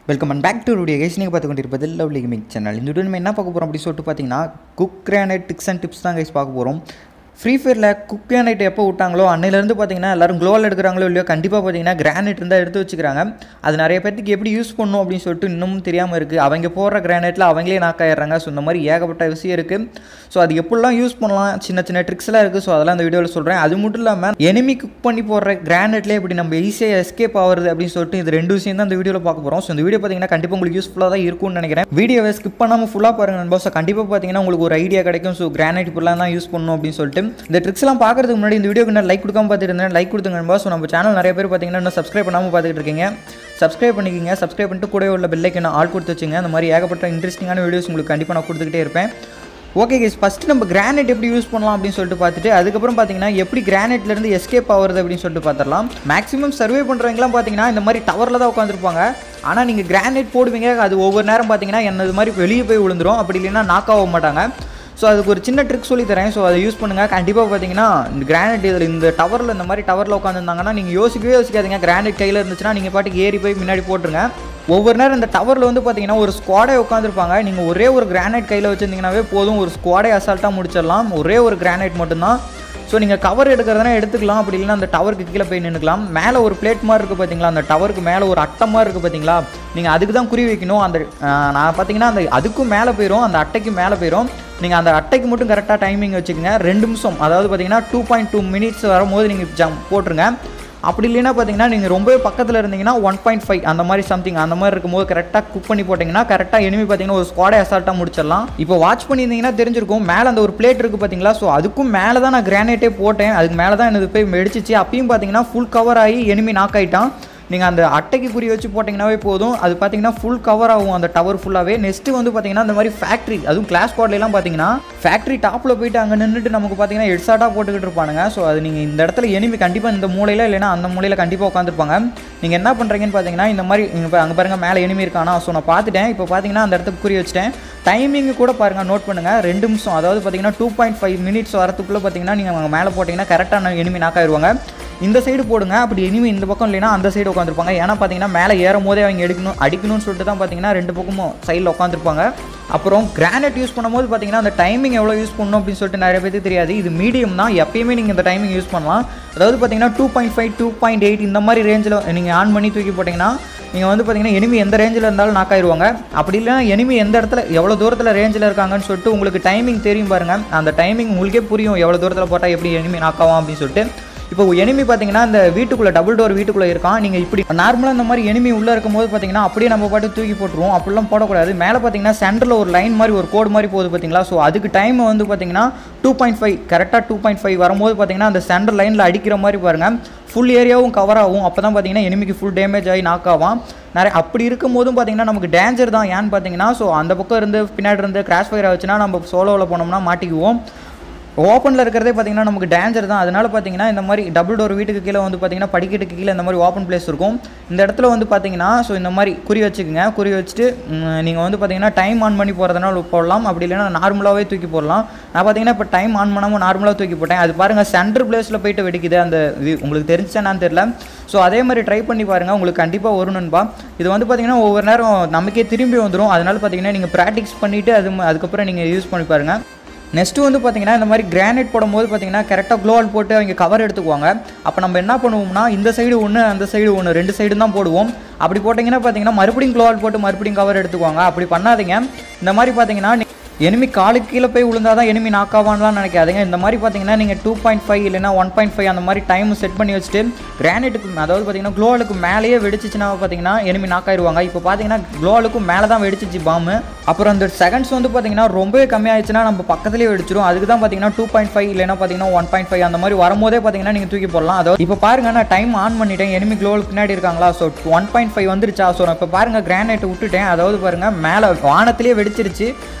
Welcome and back to video guys. நீங்கள் பார்த்து கொண்டிருப்பது லவ்லி கேமிங் சேனல். இந்த வீடியோ நம்ம என்ன பார்க்க போகிறோம் அப்படின்னு சொல்லிட்டு பார்த்தீங்கன்னா cook granite tricks and tips தான் கைஸ் பார்க்க போகிறோம். ஃப்ரீ ஃபயரில் குக் கிரானைட் எப்போ விட்டாங்களோ அன்னையிலேருந்து பார்த்தீங்கன்னா எல்லோரும் க்ளோவில் எடுக்கிறாங்களோ இல்லையோ கண்டிப்பாக பார்த்தீங்கன்னா கிரானைட் இருந்தால் எடுத்து வச்சுக்கிறாங்க. அது நிறைய பேருக்கு எப்படி யூஸ் பண்ணணும் அப்படின்னு சொல்லிட்டு இன்னமும் தெரியாமல் இருக்குது. அவங்க போடுற கிரானைட்டில் அவங்களே நாக்காயிடுறாங்க. ஸோ இந்த மாதிரி ஏகப்பட்ட விஷயம் இருக்குது. ஸோ அது எப்படிலாம் யூஸ் பண்ணலாம், சின்ன சின்ன ட்ரிக்ஸ்லாம் இருக்குது. ஸோ அதெல்லாம் இந்த வீடியோவில் சொல்கிறேன். அது மட்டும் இல்லாமல் எனிமி குக் பண்ணி போடுற கிரானைட்லேயே இப்படி நம்ம ஈஸியாக எஸ்கேப் ஆகுறது அப்படின்னு சொல்லிட்டு இது ரெண்டு விஷயம் தான் இந்த வீடியோவில் பார்க்க போகிறோம். ஸோ இந்த வீடியோ பார்த்தீங்கன்னா கண்டிப்பாக உங்களுக்கு யூஸ்ஃபுல்லாக தான் இருக்கும்னு நினைக்கிறேன். வீடியோவை ஸ்கிப் பண்ணாமல் ஃபுல்லாக பாருங்கள் நண்பா. ஸோ கண்டிப்பாக பார்த்தீங்கன்னா உங்களுக்கு ஒரு ஐடியா கிடைக்கும். ஸோ கிரானைட் இப்படிலாம் தான் யூஸ் பண்ணணும் அப்படின்னு சொல்லிட்டு இந்த ட்ரிக்ஸ்லாம் பார்க்கறதுக்கு முன்னாடி இந்த வீடியோக்கு நான் லைக் கொடுக்காம பார்த்துட்டு இருந்தேன். லைக் கொடுத்துங்க நண்பா. ஸோ நம்ம சேனல் நிறைய பேர் பார்த்தீங்கன்னா இன்னும் சப்ஸ்கிரைப் பண்ணாமல் பார்த்துட்டு இருக்கீங்க. சப்ஸ்கிரைப் பண்ணிக்கிங்க. சப்ஸ்கிரைப் பண்ணிட்டு கூட உள்ள பெல் ஐக்கனை ஆல் கொடுத்து வச்சுங்க. அந்த மாதிரி ஏகப்பட்ட இன்ட்ரெஸ்டிங்கான வீடியோஸ் உங்களுக்கு கண்டிப்பாக நான் கொடுத்துக்கிட்டே இருப்பேன். ஓகே கைஸ், ஃபஸ்ட்டு நம்ம கிரானைட் எப்படி யூஸ் பண்ணலாம் அப்படின்னு சொல்லிட்டு பார்த்துட்டு அதுக்கப்புறம் பார்த்தீங்கன்னா எப்படி கிரானைட்லேருந்து எஸ்கேப் ஆகுறது அப்படின்னு சொல்லிட்டு பார்த்துடலாம். மேக்ஸிமம் சர்வே பண்ணுறவங்களாம் பார்த்தீங்கன்னா இந்த மாதிரி டவரில் தான் உட்காந்துருப்பாங்க. ஆனால் நீங்கள் கிரானைட் போடுவீங்க, அது ஒவ்வொரு நேரம் பார்த்தீங்கன்னா என்னது மாதிரி வெளியே போய் விழுந்துரும். அப்படி இல்லைன்னா நாக் ஆக மாட்டாங்க. ஸோ அதுக்கு ஒரு சின்ன ட்ரிக் சொல்லி தரேன். ஸோ அதை யூஸ் பண்ணுங்கள். கண்டிப்பாக பார்த்தீங்கன்னா இந்த கிரானைட் இதில் இந்த டவரில் இந்த மாதிரி டவரில் உட்காந்துருந்தாங்கன்னா நீங்கள் யோசிக்காதீங்க. கிரானைட் கையில் இருந்துச்சுன்னா நீங்கள் பாட்டுக்கு ஏறி போய் முன்னாடி போட்டுருங்க. ஒவ்வொரு நேரம் இந்த டவரில் வந்து பார்த்தீங்கன்னா ஒரு ஸ்குவாடே உட்காந்துருப்பாங்க. நீங்கள் ஒரே ஒரு கிரானைட் கையில் வச்சுருந்தீங்கன்னாவே போதும், ஒரு ஸ்குவாடே அசால்ட்டாக முடிச்சிடலாம். ஒரே ஒரு கிரானைட் மட்டும்தான். ஸோ நீங்கள் கவர் எடுக்கிறதுனா எடுத்துக்கலாம். அப்படி இல்லைன்னா அந்த டவருக்கு கீழே போய் நின்றுக்கலாம். மேலே ஒரு பிளேட் மாதிரி இருக்குது பார்த்தீங்களா, அந்த டவருக்கு மேலே ஒரு அட்டை மாதிரி இருக்குது பார்த்தீங்களா, நீங்கள் அதுக்கு தான் குறி வைக்கணும். அந்த நான் பார்த்தீங்கன்னா அந்த அதுக்கும் மேலே போயிடும், அந்த அட்டைக்கு மேலே போயிடும். நீங்கள் அந்த அட்டைக்கு மட்டும் கரெக்டாக டைமிங் வச்சுக்கோங்க. 2 நிமிஷம், அதாவது பார்த்தீங்கன்னா 2.2 மினிட்ஸ் வரும்போது நீங்கள் ஜம்ப் போட்டுருங்க. அப்படி இல்லைன்னா பார்த்தீங்கன்னா நீங்கள் ரொம்பவே பக்கத்தில் இருந்தீங்கன்னா 1.5 அந்த மாதிரி சம்திங் அந்த மாதிரி இருக்கும்போது கரெக்டாக குக் பண்ணி போட்டிங்கன்னா கரெக்டாக எனிமி பார்த்தீங்கன்னா ஒரு ஸ்குவாடே அசால்ட்டாக முடிச்சிடலாம். இப்போ வாட்ச் பண்ணியிருந்தீங்கன்னா தெரிஞ்சிருக்கும், மேலே அந்த ஒரு பிளேட் இருக்குது பார்த்தீங்களா. ஸோ அதுக்கும் மேலே தான் நான் கிரானைட்டே போட்டேன். அதுக்கு மேலே தான் எனக்கு போய் மெடிச்சிச்சு. அப்பயும் பார்த்தீங்கன்னா ஃபுல் கவர் ஆகி எனிமி நாக் ஆகிட்டான். நீங்கள் அந்த அட்டைக்கு குறி வச்சு போட்டிங்கன்னாவே போதும், அது பார்த்தீங்கன்னா ஃபுல் கவர் ஆகும் அந்த டவர் ஃபுல்லாகவே. நெக்ஸ்ட்டு வந்து பார்த்தீங்கன்னா இந்த மாதிரி ஃபேக்ட்ரி, அதுவும் கிளாஸ் ஸ்குவாட்லாம் பார்த்தீங்கன்னா ஃபேக்ட்ரி டாப்பில் போயிட்டு அங்கே நின்றுட்டு நமக்கு பார்த்தீங்கன்னா ஹெட்ஷாட்டாக போட்டுக்கிட்டு இருப்பானுங்க. ஸோ அது நீங்கள் இந்த இடத்துல எனிமி கண்டிப்பாக இந்த மூலையில் இல்லைன்னா அந்த மூலையில் கண்டிப்பாக உட்காந்துருப்பாங்க. நீங்கள் என்ன பண்ணுறீங்கன்னு பார்த்தீங்கன்னா இந்த மாதிரி அங்கே பாருங்கள் மேலே எனிமி இருக்கானா. ஸோ நான் பார்த்துட்டேன். இப்போ பார்த்தீங்கன்னா அந்த இடத்துக்கு குறி வச்சுட்டேன். டைமிங் கூட பாருங்கள், நோட் பண்ணுங்கள். 2 நிமிஷம், அதாவது பார்த்தீங்கன்னா 2.5 மினிட்ஸ் வரத்துக்குள்ளே பார்த்தீங்கன்னா நீங்கள் அங்கே மேலே போட்டிங்கன்னா கரெக்டாக எனிமி நாக் ஆயிடுவாங்க. இந்த சைடு போடுங்க. அப்படி எனிமி இந்த பக்கம் இல்லைன்னா அந்த சைடு உட்காந்துருப்பாங்க. ஏன்னா பார்த்தீங்கன்னா மேலே ஏறும் போதே அவங்க அடிக்கணும்னு சொல்லிட்டு தான் பார்த்தீங்கன்னா 2 பக்கமும் சைடில் உட்காந்துருப்பாங்க. அப்புறம் கிரானைட் யூஸ் பண்ணும்போது பார்த்தீங்கன்னா அந்த டைமிங் எவ்வளோ யூஸ் பண்ணணும் அப்படின்னு சொல்லிட்டு நிறைய பேருக்கு தெரியாது. இது மீடியம் தான், எப்பயுமே நீங்கள் இந்த டைமிங் யூஸ் பண்ணலாம். அதாவது பார்த்தீங்கன்னா 2.5 2.8 இந்த மாதிரி ரேஞ்சில் நீங்கள் ஆன் பண்ணி தூக்கி போட்டிங்கன்னா நீங்கள் வந்து பார்த்தீங்கன்னா எனிமி எந்த ரேஞ்சில் இருந்தாலும் நாக் ஆயிடுவாங்க. அப்படி இல்லைனா எனிமி எந்த இடத்துல எவ்வளோ தூரத்தில் ரேஞ்சில் இருக்காங்கன்னு சொல்லிட்டு உங்களுக்கு டைமிங் தெரியும் பாருங்கள். அந்த டைமிங் உங்களுக்கே புரியும் எவ்வளோ தூரத்தில் போட்டால் எப்படி எனிமி நாக் ஆகும் அப்படின்னு சொல்லிட்டு. இப்போ எனிமி பார்த்தீங்கன்னா இந்த வீட்டுக்குள்ளே டபுள் டோர் வீட்டுக்குள்ளே இருக்கான். நீங்கள் இப்படி நார்மலாக இந்த மாதிரி எனிமி உள்ளே இருக்கும்போது பார்த்தீங்கன்னா அப்படியே நம்ம பாட்டு தூக்கி போட்டுருவோம். அப்படிலாம் போடக்கூடாது. மேலே பார்த்தீங்கன்னா சென்டரில் ஒரு லைன் மாதிரி ஒரு கோடு மாதிரி போகுது பார்த்தீங்களா. ஸோ அதுக்கு டைம் வந்து பார்த்தீங்கன்னா 2.5 கரெக்டாக 2.5 வரும்போது பார்த்தீங்கன்னா அந்த சென்டர் லைனில் அடிக்கிற மாதிரி பாருங்கள். ஃபுல் ஏரியாவும் கவர் ஆகும். அப்போ தான் பார்த்தீங்கன்னா எனிமிக்கு ஃபுல் டேமேஜ் ஆகி நாக் ஆகும். அப்படி இருக்கும் போதும் பார்த்தீங்கன்னா நமக்கு டேஞ்சர் தான். ஏன்னு பார்த்தீங்கன்னா ஸோ அந்த பக்கம் இருந்து பின்னாடி இருந்து கிராஷ் ஃபயர் ஆச்சுன்னா நம்ம சோலோவில் போனோம்னா மாட்டிக்குவோம். ஓப்பனில் இருக்கிறதே பார்த்தீங்கன்னா நமக்கு டேஞ்சர் தான். அதனால் பார்த்தீங்கன்னா இந்த மாதிரி டபுள் டோர் வீட்டுக்கு கீழே வந்து பார்த்தீங்கன்னா படிக்கட்டுக்கு கீழே இந்த மாதிரி ஓப்பன் பிளேஸ் இருக்கும். இந்த இடத்துல வந்து பார்த்தீங்கன்னா ஸோ இந்த மாதிரி குறி வச்சுக்கோங்க. குறி வச்சுட்டு நீங்கள் வந்து பார்த்தீங்கன்னா டைம் ஆன் பண்ணி போகிறதுனால போடலாம். அப்படி இல்லைன்னா நார்மலாகவே தூக்கி போடலாம். நான் பார்த்தீங்கன்னா இப்போ டைம் ஆன் பண்ணாமல் நார்மலாக தூக்கி போட்டேன். அது பாருங்கள் சென்டர் பிளேஸில் போய்ட்டு வெடிக்குது. அந்த உங்களுக்கு தெரிஞ்சானான்னு தெரியல. ஸோ அதே மாதிரி ட்ரை பண்ணி பாருங்கள், உங்களுக்கு கண்டிப்பாக வரும் நண்பா. இது வந்து பார்த்தீங்கன்னா ஒவ்வொரு நேரம் நமக்கே திரும்பி வந்துடும். அதனால் பார்த்தீங்கன்னா நீங்கள் ப்ராக்டிஸ் பண்ணிவிட்டு அதுக்கப்புறம் நீங்கள் யூஸ் பண்ணி பாருங்கள். நெக்ஸ்ட்டு வந்து பார்த்தீங்கன்னா இந்த மாதிரி கிரானைட் போடும்போது பார்த்தீங்கன்னா கரெக்டாக க்ளோவால் போட்டு அவங்க கவர் எடுத்துக்குவாங்க. அப்போ நம்ம என்ன பண்ணுவோம்னா இந்த சைடு ஒன்று அந்த சைடு ஒன்று 2 சைடு தான் போடுவோம். அப்படி போட்டிங்கன்னா பார்த்தீங்கன்னா மறுபடியும் க்ளோவால் போட்டு மறுபடியும் கவர் எடுத்துக்குவாங்க. அப்படி பண்ணாதீங்க. இந்த மாதிரி பார்த்தீங்கன்னா எனிமி காலுக்கு கீழே போய் விழுந்தால் தான் எனிமி நாக் ஆவான்லாம் நினைக்காதீங்க. இந்த மாதிரி பார்த்தீங்கன்னா நீங்கள் 2.5 இல்லைனா 1.5 அந்த மாதிரி டைம் செட் பண்ணி வச்சுட்டு கிரானைட்டுக்கு அதாவது பார்த்தீங்கன்னா க்ளோவாலுக்கு மேலேயே வெடிச்சிச்சுன்னா பார்த்தீங்கன்னா எனிமி நாக் ஆயிடுவாங்க. இப்போ பார்த்தீங்கன்னா க்ளோவாலுக்கும் மேலே தான் வெடிச்சிச்சு பாம்பு. அப்புறம் அந்த செகண்ட்ஸ் வந்து பார்த்தீங்கன்னா ரொம்பவே கம்மியாகிடுச்சுன்னா நம்ம பக்கத்துலேயே வெடிச்சிடும். அதுக்கு தான் பார்த்தீங்கன்னா 2.5 இல்லைனா பார்த்தீங்கன்னா 1.5 அந்த மாதிரி வரும்போதே பார்த்தீங்கன்னா நீங்கள் தூக்கி போடலாம். அதாவது இப்போ பாருங்கள், நான் டைம் ஆன் பண்ணிட்டேன். எனிமி க்ளோவாலுக்கு பின்னாடி இருக்காங்களா. ஸோ 1.5 வந்துருச்சா. ஸோ நான் இப்போ பாருங்கள் கிரானைட்டை விட்டுட்டேன். அதாவது பாருங்கள் மேலே வானத்திலே வெடிச்சிருச்சு.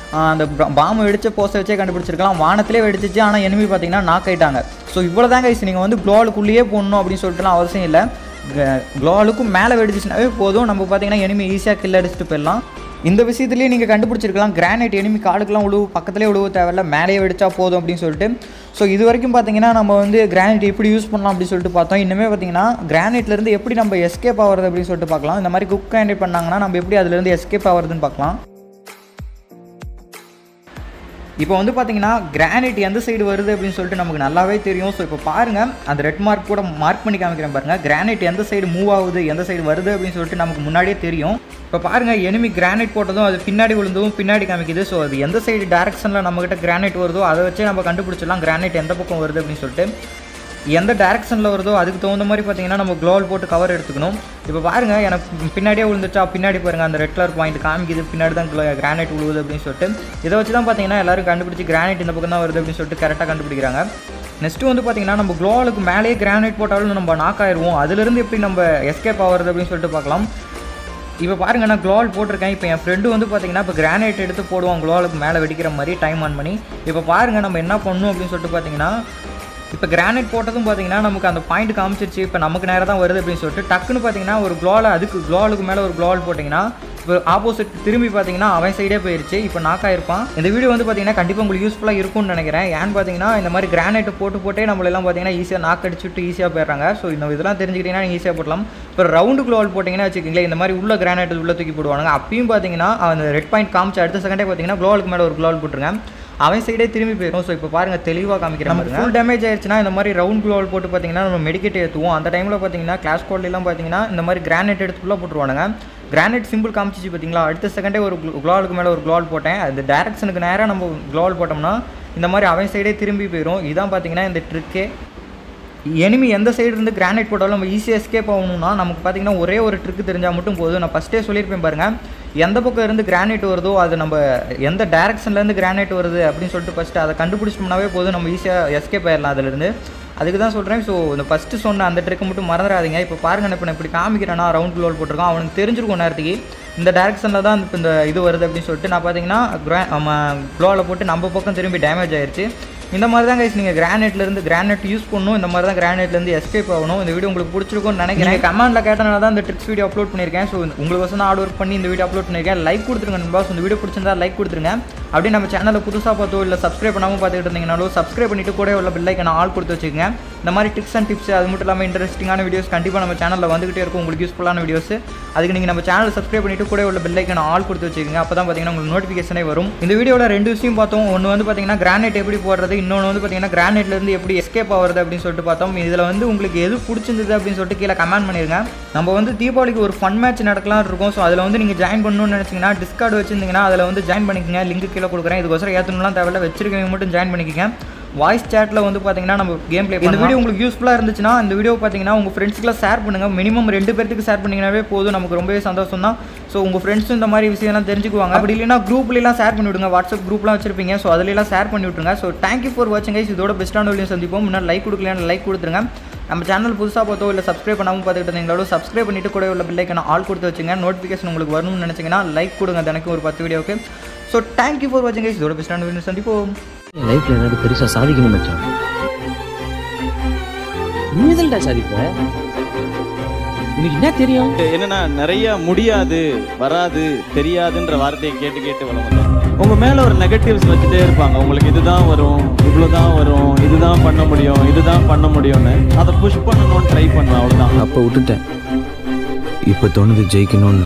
அந்த பாம்பு வெடிச்ச போஸ்ட்டை வச்சே கண்டுபிடிச்சிருக்கலாம். வானத்திலே வெடிச்சிச்சு. ஆனால் எனிமி பார்த்தீங்கன்னா நாக் ஆகிட்டாங்க. ஸோ இவ்வளோ தான் கைஸ். நீங்கள் வந்து க்ளோவாலுக்குள்ளேயே போடணும் அப்படின்னு சொல்லிட்டுலாம் அவசியம் இல்லை. க்ளோவாலுக்கும் மேலே வெடிச்சிச்சுனாவே போதும். நம்ம பார்த்தீங்கன்னா எனிமி ஈஸியாக கில் அடிச்சுட்டு போயிடலாம். இந்த விஷயத்துலேயே நீங்கள் கண்டுபிடிச்சிருக்கலாம் கிரானைட் எனிமி காலுக்கெலாம் உழுவு பக்கத்துலேயே உழுவு தேவையில்ல, மேலேயே வெடிச்சா போதும் அப்படின்னு சொல்லிட்டு. ஸோ இது வரைக்கும் பார்த்தீங்கன்னா நம்ம வந்து கிரானைட் எப்படி யூஸ் பண்ணலாம் அப்படின்னு சொல்லிட்டு பார்த்தோம். இன்னுமே பார்த்தீங்கன்னா கிரானைட்லேருந்து எப்படி நம்ம எஸ்கேப் ஆகிறது அப்படின்னு சொல்லிட்டு பார்க்கலாம். இந்த மாதிரி குக் கிரானைட் பண்ணாங்கன்னா நம்ம எப்படி அதுலேருந்து எஸ்கேப் ஆகிறதுன்னு பார்க்கலாம். இப்போ வந்து பார்த்தீங்கன்னா கிரானைட் எந்த சைடு வருது அப்படின்னு சொல்லிட்டு நமக்கு நல்லாவே தெரியும். ஸோ இப்போ பாருங்கள், அந்த ரெட் மார்க் கூட மார்க் பண்ணி காமிக்கிறேன் பாருங்கள். கிரானைட் எந்த சைடு மூவ் ஆகுது, எந்த சைடு வருது அப்படின்னு சொல்லிட்டு நமக்கு முன்னாடியே தெரியும். இப்போ பாருங்கள், எனிமி கிரானைட் போட்டதும் அது பின்னாடி விழுந்ததும் பின்னாடி காமிக்குது. ஸோ அது எந்த சைடு டேரக்ஷனில் நம்மகிட்ட கிரானைட் வருதோ அதை வச்சு நம்ம கண்டுபிடிச்சிடலாம் கிரானைட் எந்த பக்கம் வருது அப்படின்னு சொல்லிட்டு. எந்த டேரக்ஷனில் வருதோ அதுக்கு தகுந்த மாதிரி பார்த்தீங்கன்னா நம்ம க்ளோவல் போட்டு கவர் எடுத்துக்கணும். இப்போ பாருங்கள், எனக்கு பின்னாடியே விழுந்துச்சா, பின்னாடி பாருங்கள் அந்த ரெட் கலர் பாயிண்ட் காமிக்குது, பின்னாடி தான் கிரானைட் விழுவுது அப்படின்னு சொல்லிட்டு. இதை வச்சு தான் பார்த்தீங்கன்னா எல்லாரும் கண்டுபிடிச்சி கிரானைட் இந்த பக்கம் தான் வருது அப்படின்னு சொல்லிட்டு கரெக்டாக கண்டுபிடிக்கிறாங்க. நெக்ஸ்ட்டு வந்து பார்த்தீங்கன்னா நம்ம க்ளோவலுக்கு மேலேயே கிரானைட் போட்டாலும் நம்ம நாக் ஆயிடுவோம். அதுலேருந்து எப்படி நம்ம எஸ்கேப் ஆகிறது அப்படின்னு சொல்லிட்டு பார்க்கலாம். இப்போ பாருங்கள், நான் க்ளோவல் போட்டிருக்கேன். இப்போ என் ஃப்ரெண்டு வந்து பார்த்தீங்கன்னா இப்போ கிரானைட் எடுத்து போடுவோம் க்ளோவலுக்கு மேலே வெடிக்கிற மாதிரி டைம் ஆன் பண்ணி. இப்போ பாருங்கள் நம்ம என்ன பண்ணணும் அப்படின்னு சொல்லிட்டு பார்த்தீங்கன்னா, இப்போ கிரானைட் போட்டதும் பார்த்தீங்கன்னா நமக்கு அந்த பாயிண்ட் காமிச்சிருச்சு. இப்போ நமக்கு நேரம் தான் வருது அப்படின்னு சொல்லிட்டு டக்குன்னு பார்த்தீங்கன்னா ஒரு க்ளோவலுக்கு மேலே ஒரு க்ளோவல் போட்டிங்கன்னா இப்போ ஆப்போசிட் திரும்பி பார்த்தீங்கன்னா அவன் சைடே போயிடுச்சு. இப்போ நாக் ஆயிருப்பான். இந்த வீடியோ வந்து பார்த்தீங்கன்னா கண்டிப்பாக உங்களுக்கு யூஸ்ஃபுல்லாக இருக்கும்னு நினைக்கிறேன். ஏன்னு பார்த்தீங்கன்னா இந்த மாதிரி கிரானைட் போட்டே நம்மளெல்லாம் பார்த்தீங்கன்னா ஈஸியாக நாக் அடிச்சுட்டு ஈஸியாக போயிடுறாங்க. ஸோ இந்த இதெல்லாம் தெரிஞ்சுக்கிட்டீங்கன்னா நீங்கள் ஈஸியாக போடலாம். இப்போ ரவுண்டு க்ளோவல் போட்டிங்கன்னா வச்சுக்கிங்களேன், இந்த மாதிரி உள்ள கிரானைட் உள்ள தூக்கி போடுவாங்க. அப்பயும் பார்த்தீங்கன்னா அந்த ரெட் பாயிண்ட் காமிச்சு அடுத்த செகண்டே பார்த்தீங்கன்னா க்ளோவலுக்கு மேலே ஒரு க்ளோவல் போட்டுருங்க, அவன் சைடே திரும்பி போயிடும். ஸோ இப்போ பாருங்கள் தெளிவாக காமிக்கிறேன். நமக்கு ஃபுல் டேமேஜ் ஆயிடுச்சுன்னா இந்த மாதிரி ரவுண்ட் க்ளோவல் போட்டு பார்த்தீங்கன்னா நம்ம மெடிக்கேட் ஏற்றுவோம். அந்த டைமில் பார்த்தீங்கன்னா கிளாஸ் கோட்லாம் பார்த்தீங்கன்னா இந்த மாதிரி கிரானைட் எடுத்துக்குள்ளே போட்டுருவானுங்க. கிரானைட் சிம்பிள் காமிச்சிச்சு பார்த்தீங்களா, அடுத்த செகண்டே ஒரு க்ளோவலுக்கு மேலே ஒரு க்ளோவல் போட்டேன். அந்த டேரக்ஷனுக்கு நேராக நம்ம க்ளோவல் போட்டோம்னா இந்த மாதிரி அவன் சைடே திரும்பி போயிடும். இதுதான் பார்த்தீங்கன்னா இந்த ட்ரிக்கே. எனிமி எந்த சைடு இருந்து கிரானைட் போட்டாலும் நம்ம ஈஸியாக எஸ்கேப் ஆகணும்னா நமக்கு பார்த்தீங்கன்னா ஒரே ஒரு ட்ரிக்கு தெரிஞ்சால் மட்டும் போதும். நான் ஃபஸ்ட்டே சொல்லியிருப்பேன் பாருங்கள், எந்த பக்கம் இருந்து கிரானைட் வருதோ அது நம்ம எந்த டேரக்ஷன்லேருந்து கிரானைட் வருது அப்படின்னு சொல்லிட்டு ஃபஸ்ட்டு அதை கண்டுபிடிச்சோம்னாவே போதும், நம்ம ஈஸியாக எஸ்கேப் ஆயிடலாம் அதிலிருந்து. அதுக்கு தான் சொல்கிறேன். ஸோ இந்த ஃபஸ்ட்டு சொன்ன அந்த ட்ரிக்கை மட்டும் மறந்துடாதீங்க. இப்போ பாருங்கள், இப்போ நான் இப்படி காமிக்கிறேன்னா ரவுண்ட் க்ளோவல் போட்டிருக்கான், அவனுக்கு தெரிஞ்சிருக்கும் நேரத்துக்கு இந்த டேரக்ஷனில் தான் இப்போ இந்த இது வருது அப்படின்னு சொல்லிட்டு. நான் பார்த்தீங்கன்னா க்ளோவில் போட்டு நம்ம பக்கம் திரும்பி டேமேஜ் ஆயிடுச்சு. இந்த மாதிரி தான் கைஸ் நீங்கள் கிரானைட் யூஸ் பண்ணணும். இந்த மாதிரி தான் கிரானைட்லேருந்து எஸ்கேப் ஆகணும். இந்த வீடியோ உங்களுக்கு பிடிச்சிருக்கும்னு நினைக்கிறேன். கமெண்ட்டில் கேட்டனால தான் இந்த ட்ரிக்ஸ் வீடியோ அப்லோட் பண்ணியிருக்கேன். ஸோ உங்களுக்கு ஹார்ட் ஒர்க் பண்ணி இந்த வீடியோ அப்லோட் பண்ணியிருக்கேன். லைக் கொடுத்துருங்க நண்பா. ஸோ இந்த வீடியோ பிடிச்சிருந்தா லைக் கொடுத்துருங்க. அப்படியே நம்ம சேனலில் புதுசாக பார்த்தோ இல்லை சப்ஸ்கிரைப் பண்ணாமல் பார்த்துக்கிட்டு இருந்தீங்கனாலும் சப்ஸ்கிரைப் பண்ணிட்டு கூட உள்ள பெல் ஐக்கான ஆல் கொடுத்து வச்சுக்கோங்க. இந்த மாதிரி டிப்ஸ் அண்ட் டிப்ஸ் அது மட்டும் இல்லாமல் இன்ட்ரெஸ்டிங்கான வீடியோஸ் கண்டிப்பாக நம்ம சேனலில் வந்துகிட்டே இருக்கும். உங்களுக்கு யூஸ்ஃபுல்லான வீடியோஸ். அதுக்கு நீங்கள் நம்ம சேனல் சப்ஸ்கிரைப் பண்ணிட்டு கூட உள்ள பெல் ஐக்கான ஆல் கொடுத்து வச்சுக்கோங்க. அப்போ தான் பார்த்தீங்கன்னா உங்களுக்கு நோட்டிஃபிகேஷனே வரும். இந்த வீடியோவில் 2 விஷயம் பார்த்தோம். ஒன்று வந்து பார்த்தீங்கன்னா கிரானைட் எப்படி போடுறது, இன்னொன்று வந்து பார்த்தீங்கன்னா கிரானைட்லேருந்து எப்படி எஸ்கேப் ஆகிறது அப்படின்னு சொல்லிட்டு பார்த்தோம். இதில் வந்து உங்களுக்கு எது பிடிச்சிருந்தது அப்படின்னு சொல்லிட்டு கீழே கமெண்ட் பண்ணிருங்க. நம்ம வந்து தீபாவளிக்கு ஒரு ஃபன் மேட்ச் நடக்கலாம் இருக்கும். ஸோ அதில் வந்து நீங்கள் ஜாயின் பண்ணணும்னு நினச்சிங்கன்னா டிஸ்கார்டு வச்சிருந்தீங்கன்னா அதில் வந்து ஜாயின் பண்ணிக்கங்க. லிங்க் கீழே கொடுக்குறேன். இதுக்கோசரம் ஏற்றணும்லாம் தேவையில்ல, வச்சிருக்கவங்க மட்டும் ஜாயின் பண்ணிக்கங்க. வாய்ஸ் சேட்டில் வந்து பார்த்தீங்கன்னா நம்ம கேம் ப்ளே. இந்த வீடியோ உங்களுக்கு யூஸ்ஃபுல்லாக இருந்துச்சுன்னா இந்த வீடியோ பார்த்தீங்கன்னா உங்கள் ஃப்ரெண்ட்ஸ்க்குலாம் ஷேர் பண்ணுங்கள். மினிமம் 2 பேருக்கு ஷேர் பண்ணிங்கனாவே போதும், நமக்கு ரொம்பவே சந்தோஷம் தான். ஸோ உங்கள் ஃப்ரெண்ட்ஸும் இந்த மாதிரி விஷயம்லாம் தெரிஞ்சுக்குவாங்க. அப்படி இல்லைனா குரூப்லாம் ஷேர் பண்ணி விடுங்க. வாட்ஸ்அப் குரூப்லாம் வச்சிருப்பீங்க. ஸோ அதிலெல்லாம் ஷேர் பண்ணி விட்டுருங்க. ஸோ தேங்க்யூ ஃபார் வாட்சிங் கைஸ். இதோட பெஸ்ட்டான வீடியோ சந்திப்போம். முன்னாடி லைக் கொடுக்கலன்னா லைக் கொடுத்துருங்க. நம்ம சேனல் புதுசாக பார்த்தோ இல்லை சப்ஸ்கிரைப் பண்ணாமல் பார்த்துக்கிட்டு இருந்தீங்களோ சப்ஸ்கிரைப் பண்ணிட்டு கூட உள்ள பெல் ஐக்கான ஆல் கொடுத்து வச்சுங்க. நோட்டிஃபிகேஷன் உங்களுக்கு வரணும்னு நினச்சிங்கன்னா லைக் கொடுங்க. தினக்கும் ஒரு 10 வீடியோக்கு. ஸோ தேங்க்யூ ஃபார் வாட்சிங் கைஸ். இதோட பெஸ்ட்டான வீடியோ சந்திப்போம். லைஃப்ல ஏதாவது பெருசாக சாதிக்கணும் மச்சான். நீதல்டா சாதிப்ப உனக்கு என்ன தெரியும்? என்னன்னா நிறைய முடியாது, வராது, தெரியாதுன்ற வார்த்தையை கேட்டு வளர்ந்தோம். உங்க மேல ஒரு நெகட்டிவ்ஸ் வச்சுட்டே இருப்பாங்க. உங்களுக்கு இதுதான் வரும், இவ்வளவுதான் வரும், இதுதான் பண்ண முடியும், இதுதான் பண்ண முடியும்னு அதை புஷ் பண்ணணும்னு ட்ரை பண்ணுவேன். அவ்வளவுதான். அப்ப விட்டுட்டேன். இப்ப தோணுது ஜெயிக்கணும்னு.